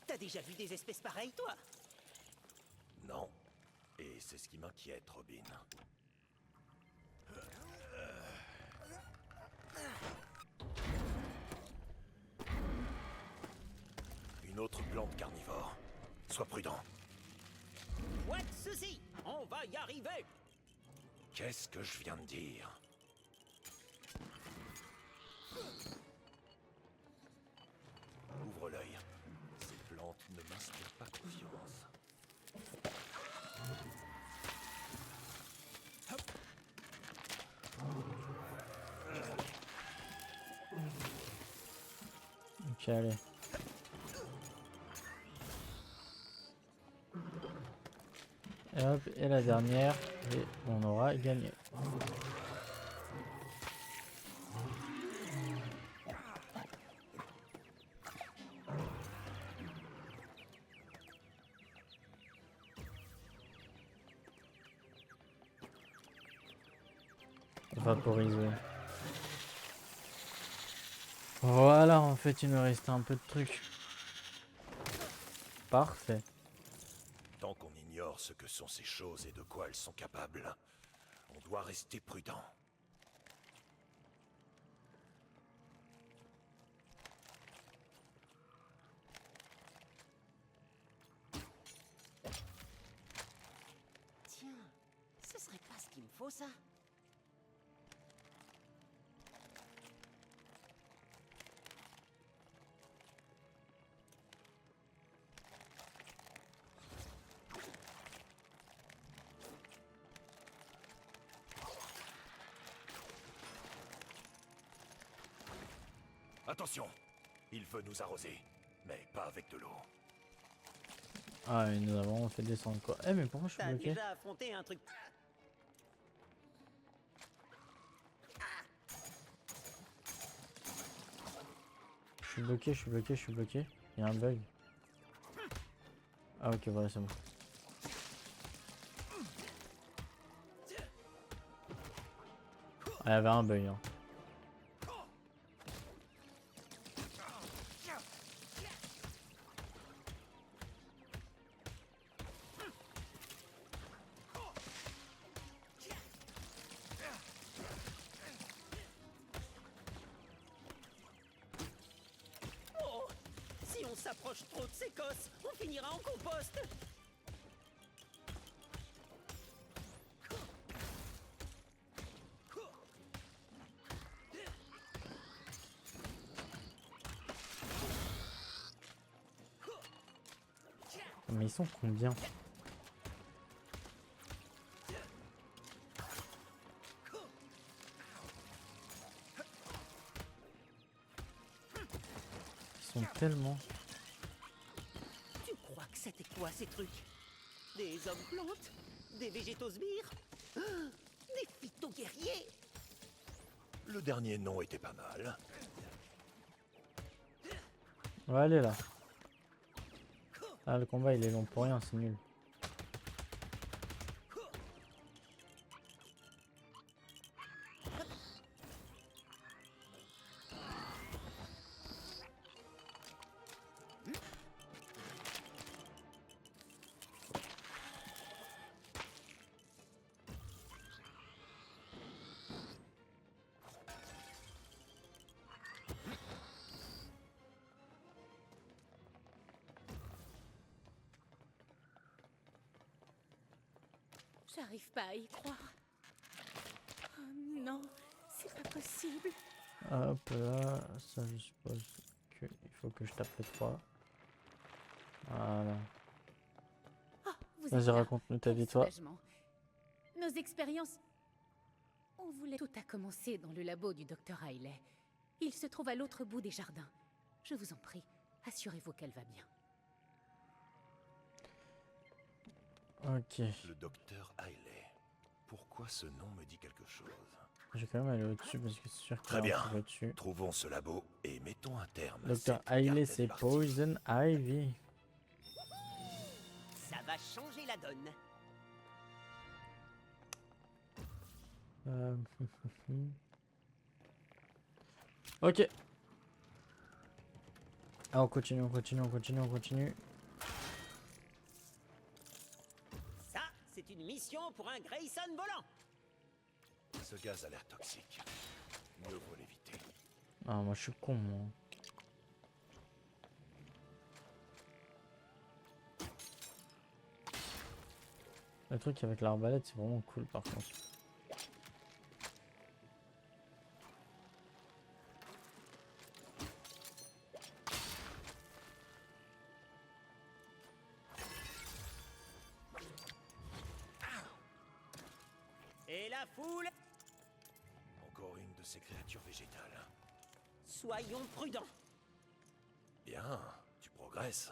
T'as déjà vu des espèces pareilles, toi? Non. Et c'est ce qui m'inquiète, Robin. Une autre plante carnivore. Sois prudent. What ceci? On va y arriver. Qu'est-ce que je viens de dire? Ouvre l'œil. Ces plantes ne m'inspirent pas confiance. Ok, allez. Et hop, et la dernière, et on aura gagné. Vaporiser. Voilà, en fait, il nous restait un peu de trucs. Parfait. Tant qu'on ignore ce que sont ces choses et de quoi elles sont capables, on doit rester prudent. Tiens, ce serait pas ce qu'il me faut, ça? Attention, il veut nous arroser, mais pas avec de l'eau. Ah, et nous avons fait descendre quoi. Eh, mais pourquoi je suis T'as bloqué? déjà affronté un truc... Je suis bloqué, je suis bloqué, je suis bloqué. Il y a un bug. Ah, ok, voilà, c'est bon. Ah, il y avait un bug. Hein. Oh, si on s'approche trop de ces cosses, on finira en compost. Mais ils sont combien? Ils sont tellement... Tu crois que c'était quoi ces trucs? Des hommes plantes? Des végétaux sbires? Ah, des phyto-guerriers? Le dernier nom était pas mal. On va aller là. Ah, le combat il est long pour rien, c'est nul. J'arrive pas à y croire. Oh non, c'est pas possible. Hop là, ça je suppose qu'il faut que je tape le 3. Voilà. Oh, vous Vas-y, êtes là. raconte-nous ta Quel vie, toi. soulagement. Nos expériences... On voulait... Tout a commencé dans le labo du docteur Hailey. Il se trouve à l'autre bout des jardins. Je vous en prie, assurez-vous qu'elle va bien. Ok. Le docteur Hailey. Pourquoi ce nom me dit quelque chose? Je vais quand même aller au-dessus parce que c'est sûr qu'il Très y a bien. un truc au-dessus. Trouvons ce labo et mettons un terme à Dr. cette Hailey, garden c'est party. Poison Ivy. Ça va changer la donne. Euh, Ok. Ah, on continue, on continue, on continue, on continue. Ça, c'est une mission pour un Grayson volant. Ce gaz a l'air toxique. Mieux vaut l'éviter. Ah, moi je suis con, moi. Le truc avec l'arbalète, c'est vraiment cool par contre. Et la foule, Encore une de ces créatures végétales. soyons prudents. Bien, tu progresses.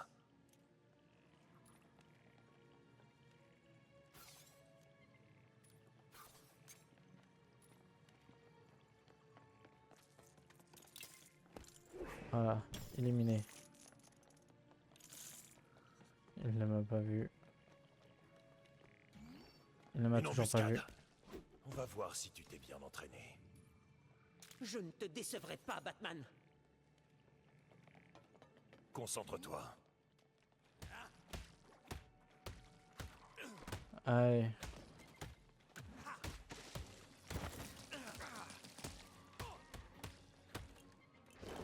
Voilà, éliminé. Il ne m'a pas vu. Il ne m'a Une toujours pas vu. embuscade. On va voir si tu t'es bien entraîné. Je ne te décevrai pas, Batman. Concentre-toi. Allez.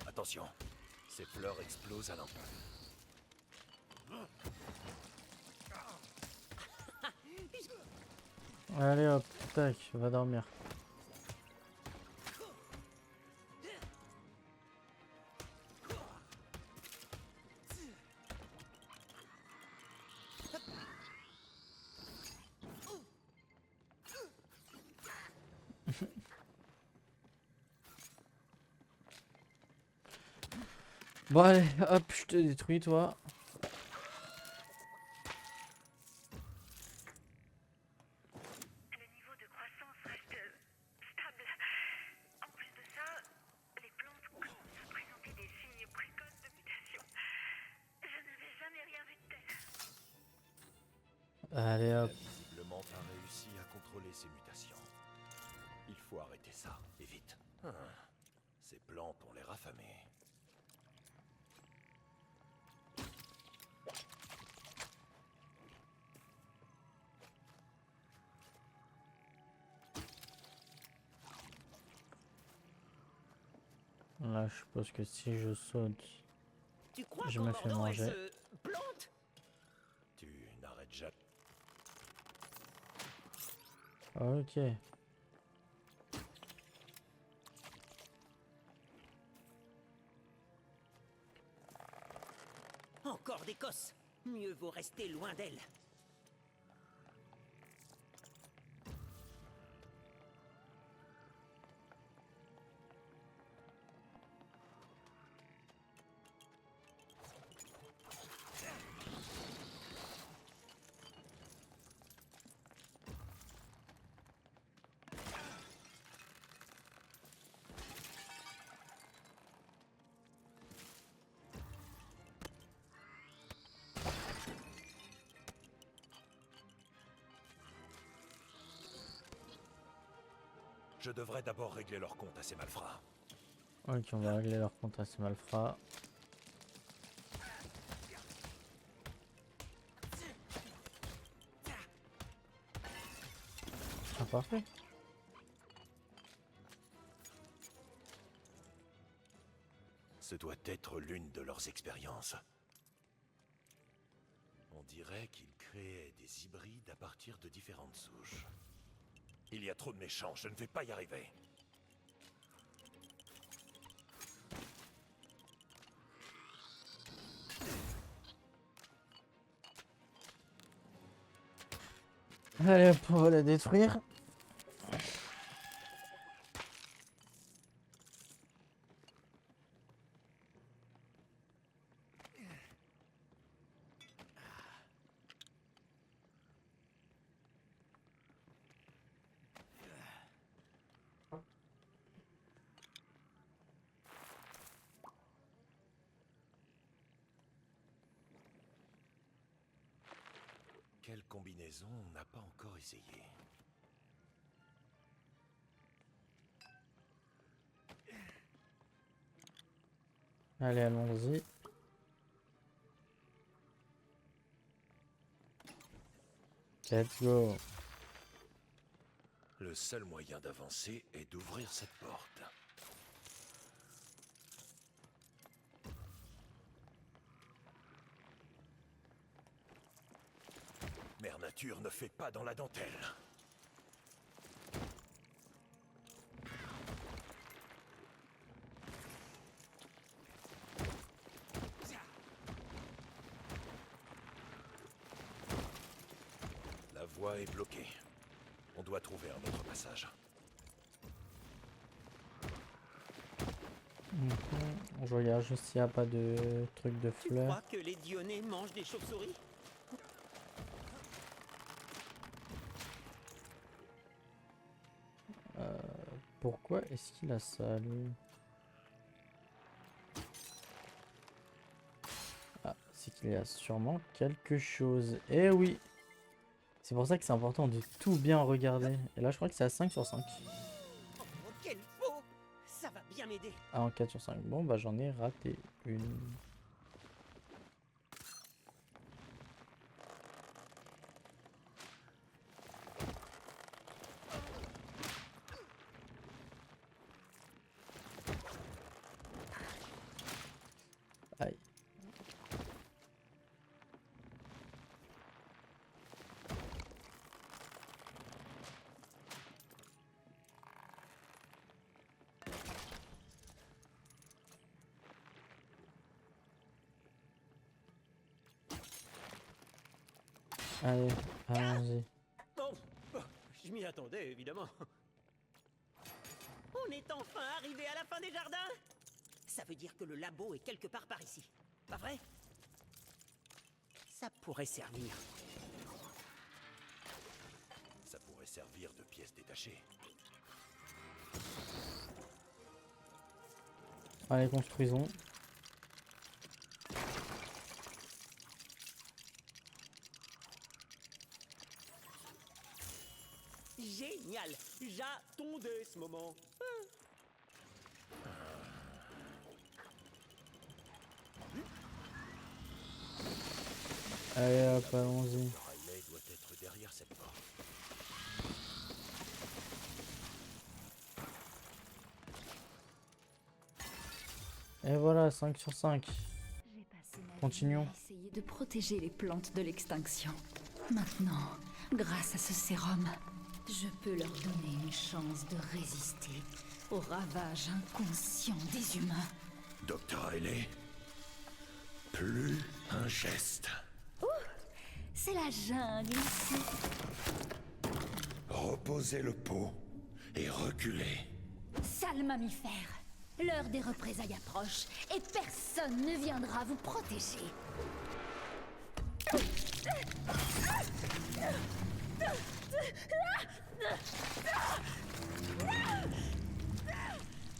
Attention, ces fleurs explosent à l'impulse. Allez hop, tac, va dormir. Bon allez, hop, je te détruis toi. Le niveau de croissance reste stable. En plus de ça, les plantes commencent à présenter des signes précoces de mutation. Je n'avais jamais rien vu de tel. Allez Elle a hop. visiblement pas réussi à contrôler ces mutations. Il faut arrêter ça, et vite. Ces plantes ont l'air affamées. Là, je suppose que si je saute, Tu crois je qu'en me fais mordant, elle manger. se plante? Tu n'arrêtes jamais. Ok. Encore des cosses. Mieux vaut rester loin d'elle. Je devrais d'abord régler leur compte à ces malfrats. Ok, on va régler leur compte à ces malfrats. Ah, parfait. Ce doit être l'une de leurs expériences. On dirait qu'ils créaient des hybrides à partir de différentes souches. Il y a trop de méchants, je ne vais pas y arriver. Allez hop, on va la détruire. combinaison, on n'a pas encore essayé. Allez, allons-y. Let's go. Le seul moyen d'avancer est d'ouvrir cette porte. Mère Nature ne fait pas dans la dentelle. La voie est bloquée. On doit trouver un autre passage. Je regarde juste s'il n'y a pas de truc de Tu fleurs. crois que les Dionnées mangent des chauves-souris? Pourquoi est-ce qu'il a ça, lui? Ah, c'est qu'il y a sûrement quelque chose. Eh oui! C'est pour ça que c'est important de tout bien regarder. Et là, je crois que c'est à 5 sur 5. Oh, quel faux! Ça va bien m'aider. Ah, en 4 sur 5. Bon, bah j'en ai raté une. Aïe. Allez, allons-y. Bon, je m'y attendais, évidemment. On est enfin arrivé à la fin des jardins. Ça veut dire que le labo est quelque part par ici. Pas vrai? Ça pourrait servir. Ça pourrait servir de pièce détachée. Allez, construisons. Génial! J'attendais ce moment. Allez, hop, allons-y. Riley doit être derrière cette porte. Et voilà, 5 sur 5. J'ai passé ma vie Continuons. à essayer de protéger les plantes de l'extinction. Maintenant, grâce à ce sérum, je peux leur donner une chance de résister aux ravages inconscients des humains. Dr. Riley, plus un geste. C'est la jungle ici. Reposez le pot et reculez. Sale mammifère. L'heure des représailles approche et personne ne viendra vous protéger.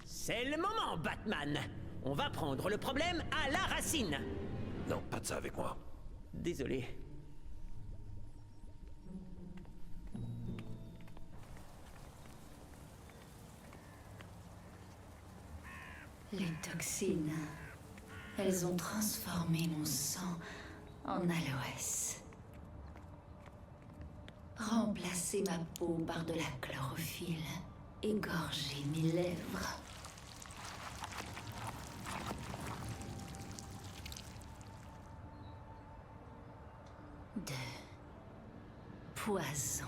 C'est le moment, Batman. On va prendre le problème à la racine. Non, pas de ça avec moi. Désolé. Les toxines, elles ont transformé mon sang en aloès. Remplacé ma peau par de la chlorophylle, égorgé mes lèvres. De poison.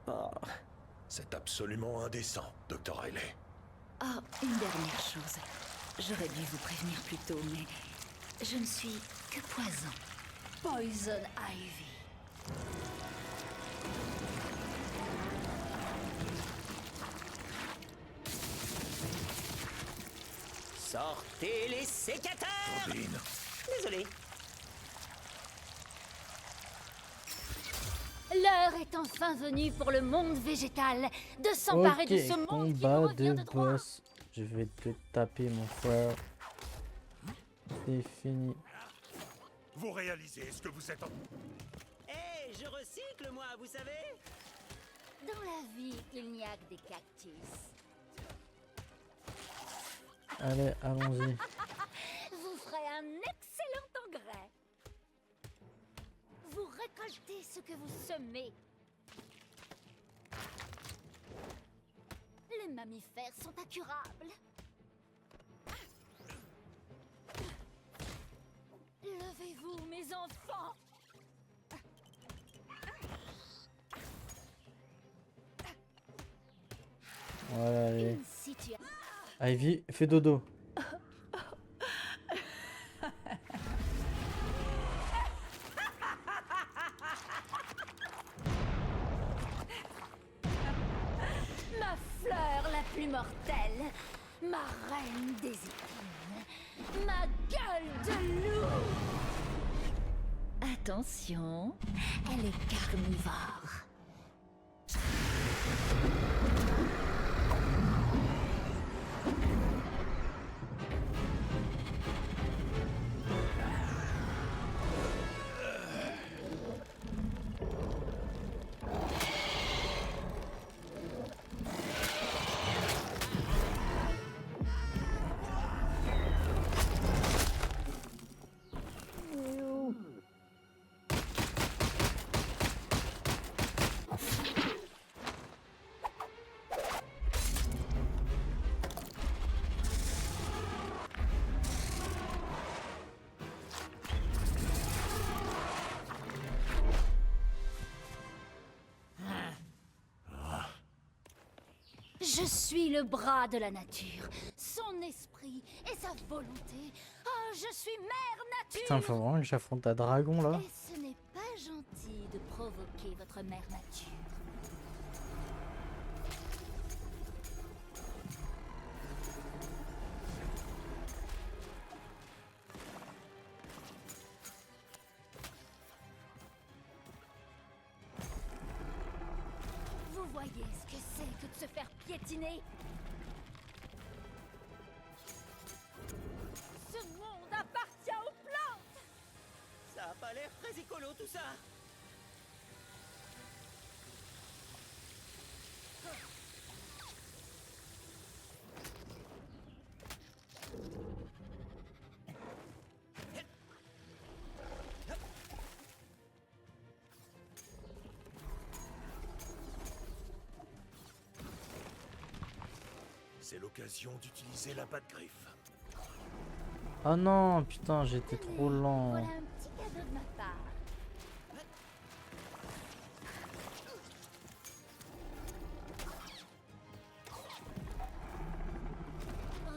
Oh. C'est absolument indécent, Dr. Riley. Ah, une dernière chose. J'aurais dû vous prévenir plus tôt, mais je ne suis que poison. Poison Ivy. Sortez les sécateurs! Claudine. Désolé. L'heure est enfin venue pour le monde végétal de s'emparer de ce Ok, monde qui combat nous revient de de droit. boss. Je vais te taper, mon frère. C'est fini. Vous réalisez ce que vous êtes en... Hé, je recycle, moi, vous savez? Dans la vie, il n'y a que des cactus. Allez, allons-y. Vous ferez un excellent engrais. Vous récoltez ce que vous semez. Les mammifères sont incurables. Levez-vous, mes enfants. Voilà, allez. Une situation. Ivy, fais dodo. Ma fleur la plus mortelle, ma reine des épines, ma gueule de loup. Attention, elle est carnivore. Je suis le bras de la nature, son esprit et sa volonté. Oh, je suis mère nature. Putain, faut vraiment que j'affronte un dragon là. Et ce n'est pas gentil de provoquer votre mère nature. Vous voyez ce que c'est que de se faire piétiner? Ce monde appartient aux plantes! Ça a pas l'air très écolo, tout ça. C'est l'occasion d'utiliser la patte griffe. Oh non, putain, j'étais trop lent. Voilà un petit cadeau de ma part.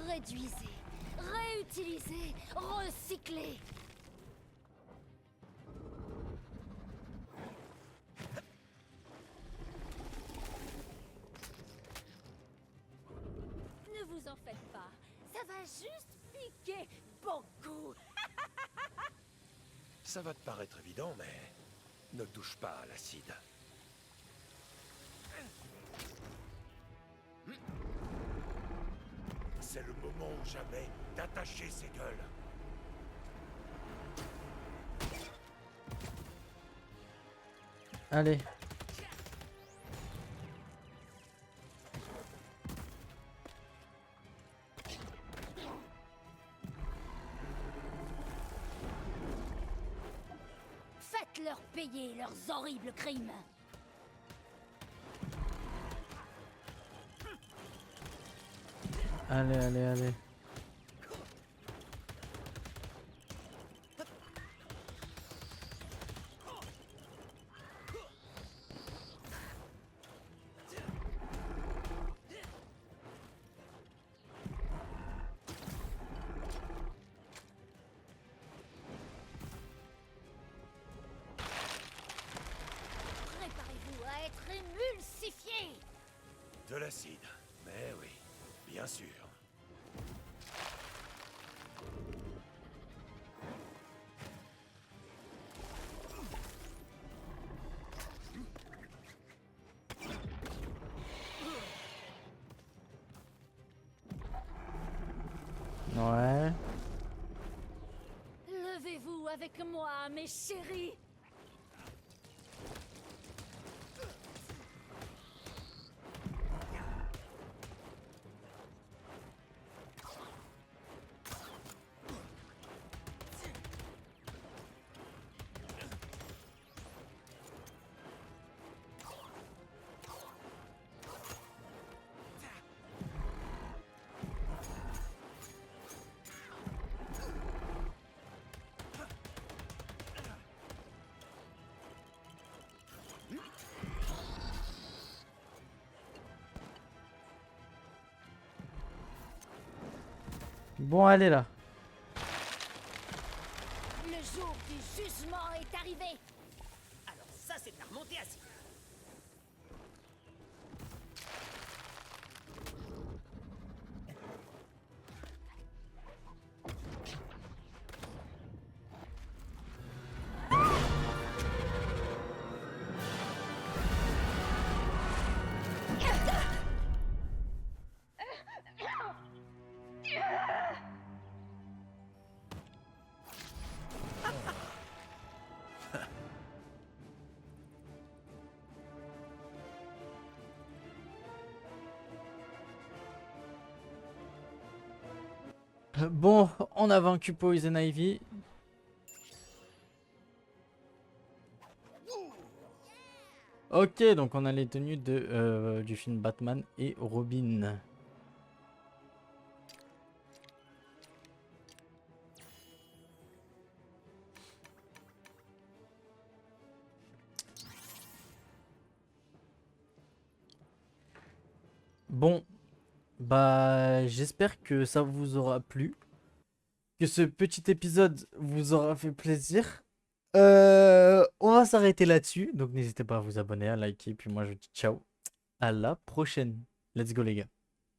Réduisez, réutilisez, recyclez. Ne vous en faites pas, ça va juste piquer beaucoup. Ça va te paraître évident, mais ne touche pas à l'acide. C'est le moment ou jamais d'attacher ces gueules. Allez. Faites-leur payer leurs horribles crimes. Allez, allez, allez. Préparez-vous à être émulsifiés. De l'acide. Mais oui, bien sûr. Ouais. Levez-vous, avec moi, mes chéris. Bon, allez là. Le jour du jugement est arrivé. Alors ça, c'est ta remontée à 6. Bon, on a vaincu Poison Ivy. Ok, donc on a les tenues du film Batman et Robin. Bon, bah j'espère que ça vous aura plu, que ce petit épisode vous aura fait plaisir. On va s'arrêter là-dessus, donc n'hésitez pas à vous abonner, à liker, puis moi je vous dis ciao, à la prochaine. Let's go les gars.